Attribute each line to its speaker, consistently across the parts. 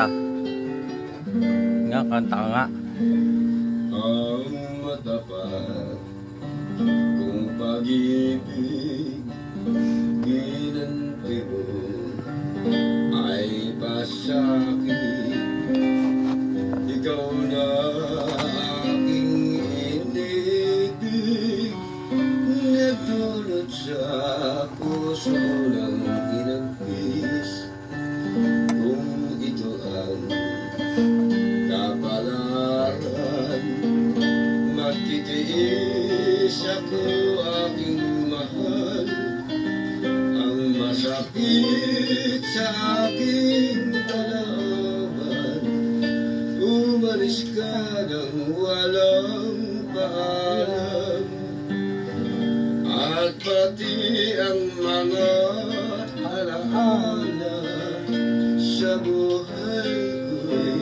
Speaker 1: kanta. Nga, kanta ka nga.
Speaker 2: Ang matapat kung pag-ibig ginanti mo ay pasakit. Ikaw na aking inibig, nagdulot sa puso ng hinagpis. Kung ito ang kapalaran, magtitiis ako aking mahal. Ang masakit sa aking kalooban, umalis ka ng walang paalam. At pati ang mga alaala sa buhay ko'y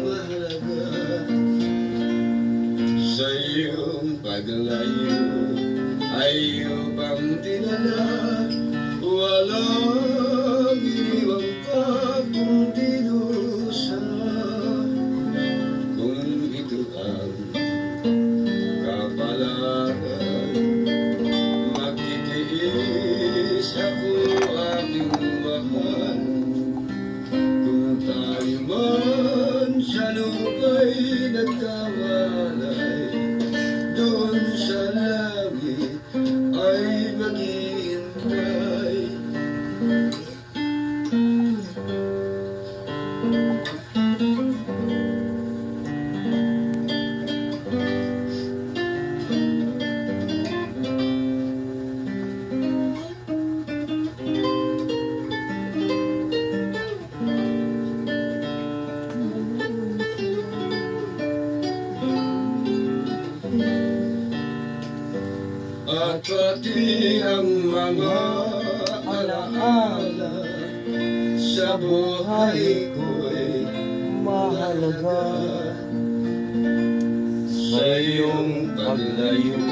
Speaker 2: mahalaga. Sa iyong paglayo ay upang dinala, walang iniwang ka kundi lusa. Kung ito ang kapalaran, magtitiis ako aking mahal. Kung tayo man sa lupa'y nagkawalay, doon sa langit ay maghihintay. At pati ang mga alaala sa buhay ko'y mahalaga. Sa iyong paglayo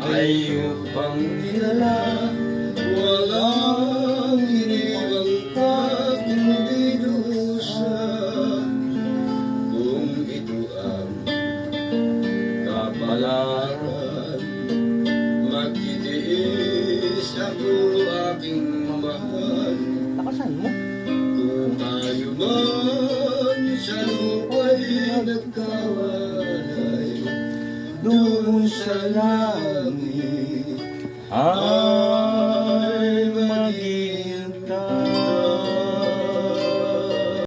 Speaker 2: ay upang dinala, walang iniwang ka kundi lusa. Kung ito ang kapalaran, magtitiis ako aking mahal.
Speaker 1: Lakasan mo.
Speaker 2: Kung tayo man sa lupa'y nagkawalay, doon sa langit